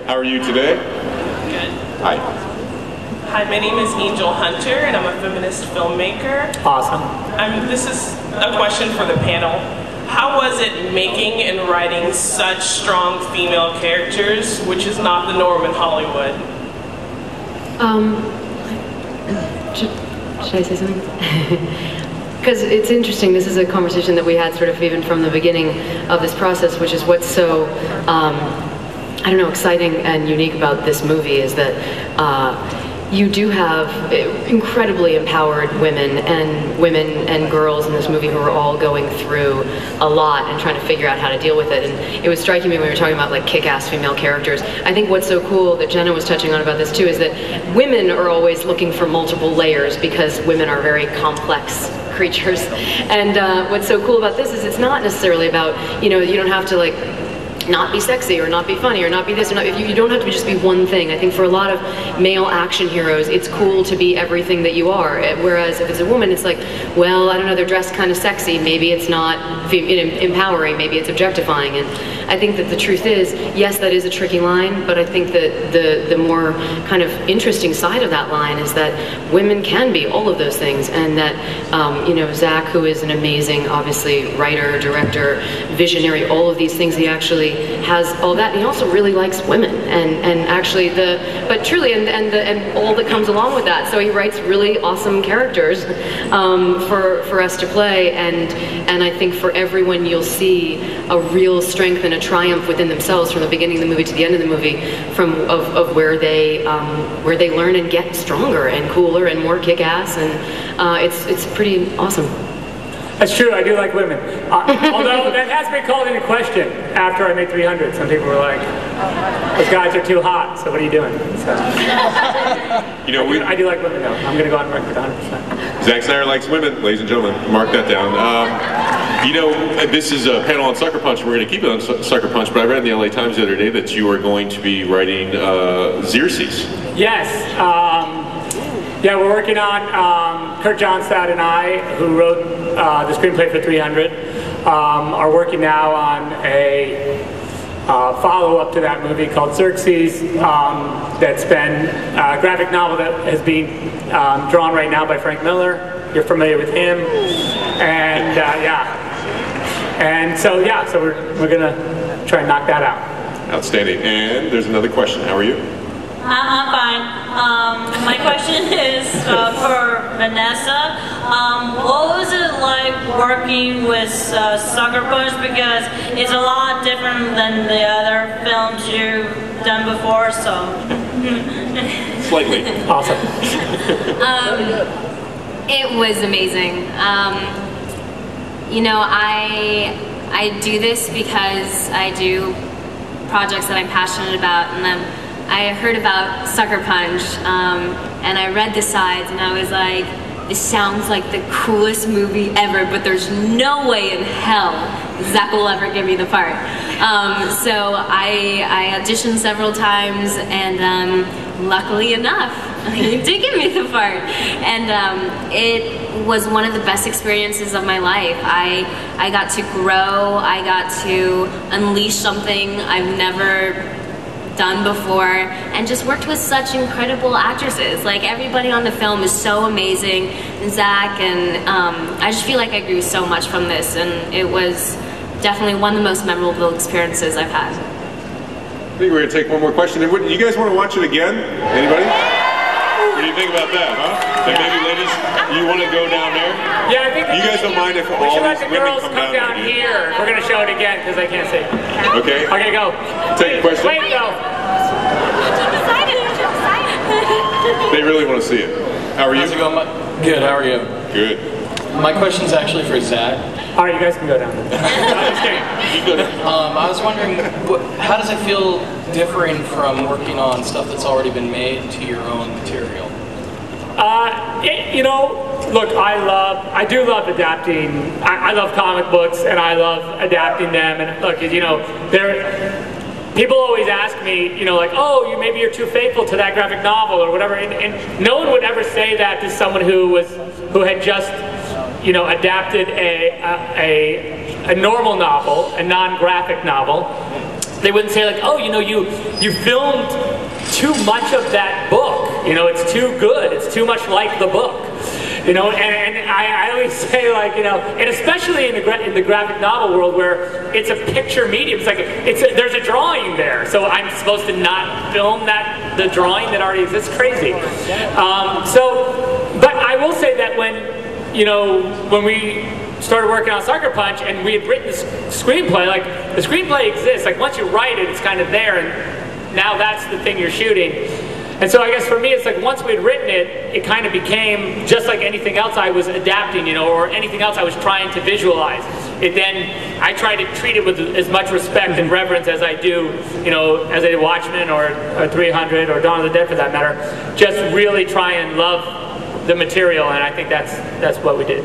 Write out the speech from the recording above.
How are you today? Good. Hi. Hi, my name is Angel Hunter, and I'm a feminist filmmaker. Awesome. This is a question for the panel. How was it making and writing such strong female characters, which is not the norm in Hollywood? Should I say something? Because it's interesting, this is a conversation that we had sort of even from the beginning of this process, which is what's so, I don't know, exciting and unique about this movie is that you do have incredibly empowered women and girls in this movie who are all going through a lot and trying to figure out how to deal with it. And it was striking me when we were talking about like kick-ass female characters. I think what's so cool that Jenna was touching on about this too is that women are always looking for multiple layers because women are very complex creatures. And what's so cool about this is it's not necessarily about, you know, you don't have to like not be sexy or not be funny or not be this or not, you don't have to just be one thing. I think for a lot of male action heroes, it's cool to be everything that you are. Whereas if it's a woman, it's like, well, I don't know, they're dressed kind of sexy. Maybe it's not empowering, maybe it's objectifying. And I think that the truth is, yes, that is a tricky line, but I think that the more kind of interesting side of that line is that women can be all of those things, and that, you know, Zach, who is an amazing, obviously, writer, director, visionary, all of these things, he actually has all that. And he also really likes women, and actually but truly, and all that comes along with that. So he writes really awesome characters for us to play, and I think for everyone you'll see a real strength and a triumph within themselves from the beginning of the movie to the end of the movie, of where they learn and get stronger and cooler and more kick-ass, and it's pretty awesome. That's true, I do like women. Although that has been called into question after I made 300. Some people were like, those guys are too hot, so what are you doing? So, you know, I do like women though. I'm going to go on record 100%. Zack Snyder likes women, ladies and gentlemen. Mark that down. You know, this is a panel on Sucker Punch, and we're going to keep it on Sucker Punch, but I read in the LA Times the other day that you are going to be writing Xerxes. Yes. Yeah, we're working on, Kurt Johnstad and I, who wrote the screenplay for 300, are working now on a follow-up to that movie called Xerxes, that's been a graphic novel that has been drawn right now by Frank Miller. You're familiar with him. And yeah. And so, yeah, so we're going to try and knock that out. Outstanding. And there's another question. How are you? I'm fine. My question is for Vanessa. What was it like working with Sucker Punch? Because it's a lot different than the other films you've done before, so. Slightly. Awesome. It was amazing. You know, I do this because I do projects that I'm passionate about, and I heard about Sucker Punch, and I read the sides, and I was like, this sounds like the coolest movie ever, but there's no way in hell Zach will ever give me the part. So I auditioned several times, and luckily enough, he did give me the part. And it was one of the best experiences of my life. I got to grow, I got to unleash something I've never done before, and just worked with such incredible actresses. Like, everybody on the film is so amazing, and Zach, and I just feel like I grew so much from this, and it was definitely one of the most memorable experiences I've had. I think we're going to take one more question. You guys want to watch it again? Anybody? What do you think about that, huh? And maybe ladies, you want to go down there? Yeah, I think you guys don't mind if all we should let these the women girls come down here. We're going to show it again because I can't see. Okay. Okay, go. Take a question. Wait, go. They really want to see it. How are you? How's it going? Good, how are you? Good. My question's actually for Zach. All right, you guys can go down there. I'm just kidding. You go down. I was wondering, how does it feel differing from working on stuff that's already been made to your own material? You know, look, I do love adapting. I love comic books, and I love adapting them. And look, you know, people always ask me, you know, like, oh, maybe you're too faithful to that graphic novel or whatever. And no one would ever say that to someone who had just, you know, adapted a normal novel, a non-graphic novel. they wouldn't say like, oh, you know, you filmed too much of that book. You know, it's too good. It's too much like the book. You know, and I always say, like, you know, and especially in the graphic novel world where it's a picture medium, it's like there's a drawing there, so I'm supposed to not film the drawing that already exists. Crazy. But I will say that when we started working on Sucker Punch and we had written the screenplay, like the screenplay exists. Like once you write it, it's kind of there, and now that's the thing you're shooting. And so I guess for me, it's like once we'd written it, it kind of became just like anything else I was adapting, you know, or anything else I was trying to visualize. I try to treat it with as much respect and reverence as I do, you know, as I did Watchmen or 300 or Dawn of the Dead for that matter. Just really try and love the material, and I think that's what we did.